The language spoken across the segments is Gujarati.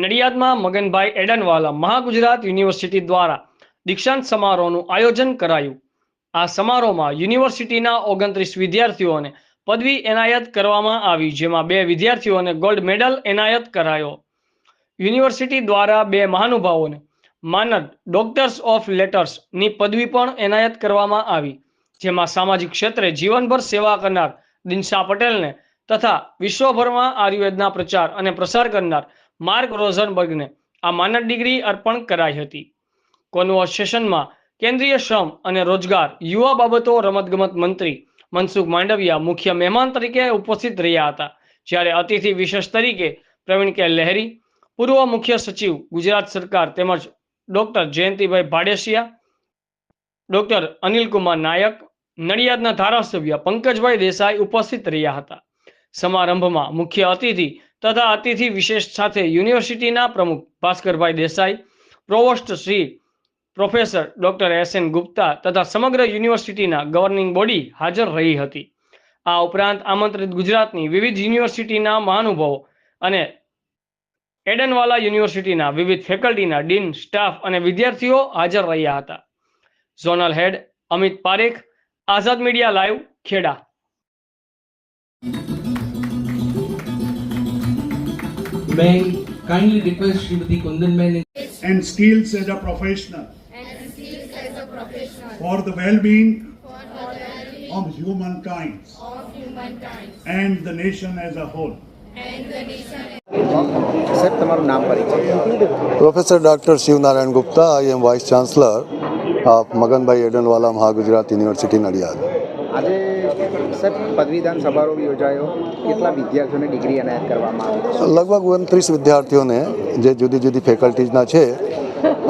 નડિયાદમાં મગનભાઈ એડનવાલા મહાગુજરાત યુનિવર્સિટી દ્વારા દીક્ષાંત સમારોહનું આયોજન કરાયું। આ સમારોહમાં યુનિવર્સિટીના 29 વિદ્યાર્થીઓને પદવી એનાયત કરવામાં આવી, જેમાં 2 વિદ્યાર્થીઓને ગોલ્ડ મેડલ એનાયત કરાયો। યુનિવર્સિટી દ્વારા 2 મહાનુભાવોને માનદ ડોક્ટર્સ ઓફ લેટર્સની પદવી પણ એનાયત કરવામાં આવી, જેમાં સામાજિક ક્ષેત્રે જીવનભર સેવા કરનાર દિનશા પટેલને તથા વિશ્વભરમાં આયુર્વેદના પ્રચાર અને પ્રસાર કરનાર માર્ક રોઝનબર્ગને આ માનદ ડિગ્રી અર્પણ કરાઈ હતી। કોન્વોકેશનમાં કેન્દ્રીય શ્રમ અને રોજગાર, યુવા બાબતો, રમતગમત મંત્રી મનસુખ માંડવિયા મુખ્ય મહેમાન તરીકે ઉપસ્થિત રહ્યા હતા, જ્યારે અતિથિ વિશેષ તરીકે પ્રવીણ કે લહેરી, પૂર્વ મુખ્ય સચિવ ગુજરાત સરકાર તેમજ ડોક્ટર જયંતિભાઈ ભાડેસિયા, ડોક્ટર અનિલકુમાર નાયક, નડિયાદના ધારાસભ્ય પંકજભાઈ દેસાઈ ઉપસ્થિત રહ્યા હતા। સમારંભમાં મુખ્ય અતિથિ તથા અતિથિ વિશેષ સાથે યુનિવર્સિટીના પ્રમુખ Bhaskarbhai Desai, provost Shri professor doctor S N. Gupta તથા સમગ્ર યુનિવર્સિટીના ગવર્નિંગ બોડી હાજર રહી હતી। આ ઉપરાંત આમંત્રિત ગુજરાતની વિવિધ યુનિવર્સિટીના મહાનુભાવો અને એડનવાલા યુનિવર્સિટીના વિવિધ ફેકલ્ટીના ડીન, સ્ટાફ અને વિદ્યાર્થીઓ હાજર રહ્યા હતા। Zonal head Amit Parekh, Azad media live, Kheda. May I kindly request Srimati Kundanben and skills as a professional for the well-being of humankind and the nation as a whole. Sir તમારું નામ પરિચય? Professor Dr. Shivnarayan Gupta, I am Vice Chancellor of Maganbhai Edanwala Mahagujarat University, Nadiyad. આજે સર પદવીદાન સમારોહ યોજાયો, કેટલા વિદ્યાર્થીઓને ડિગ્રી એનાયત કરવામાં આવી? લગભગ 29 વિદ્યાર્થીઓને જે જુદી જુદી ફેકલ્ટીઝના છે,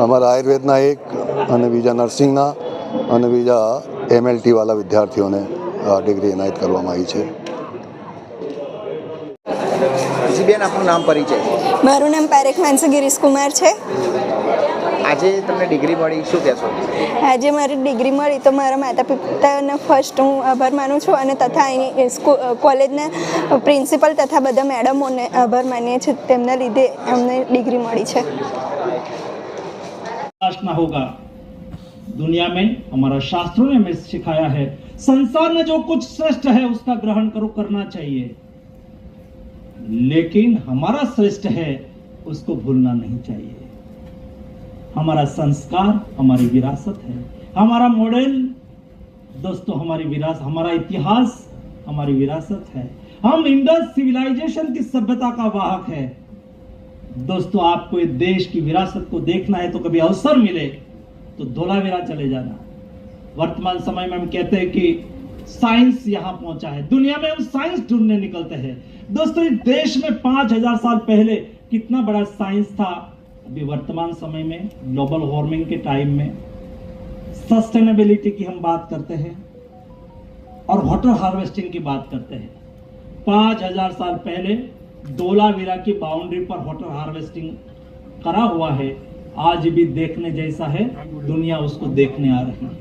અમારા આયુર્વેદના એક અને બીજા નર્સિંગના અને બીજા MLT વાળા વિદ્યાર્થીઓને ડિગ્રી એનાયત કરવામાં આવી છે। બેન, આપનું નામ પરિચય? મારું નામ પારેખ માનસી ગિરીશ કુમાર છે। આજે તમને ડિગ્રી મળી, શું કહેશો? આજે મારી ડિગ્રી મળી તો મારા માતા પિતાનો ફર્સ્ટ હું આભાર માનું છું અને તથા અહીં કોલેજના પ્રિન્સિપલ તથા બધા મેડમોને આભાર માનીએ છીએ, તેમના લીધે અમને ડિગ્રી મળી છે। होगा दुनिया में हमारा शास्त्रों ने हमें सिखाया है, संसार में जो कुछ श्रेष्ठ है उसका ग्रहण करो, करना चाहिए, लेकिन हमारा श्रेष्ठ है उसको भूलना नहीं चाहिए। हमारा संस्कार हमारी विरासत है, हमारा मॉडल दोस्तों हमारी विरासत, हमारा इतिहास हमारी विरासत है। हम इंडस सिविलाइजेशन की सभ्यता का वाहक है। दोस्तों, आपको इस देश की विरासत को देखना है तो कभी अवसर मिले तो धोलावीरा चले जाना। वर्तमान समय में हम कहते हैं कि साइंस यहाँ पहुंचा है, दुनिया में हम साइंस ढूंढने निकलते हैं। दोस्तों, इस देश में 5000 साल पहले कितना बड़ा साइंस था। अभी वर्तमान समय में ग्लोबल वार्मिंग के टाइम में सस्टेनेबिलिटी की हम बात करते हैं और वाटर हार्वेस्टिंग की बात करते हैं। 5000 साल पहले धोलावीरा की बाउंड्री पर वाटर हार्वेस्टिंग करा हुआ है, आज भी देखने जैसा है, दुनिया उसको देखने आ रही है।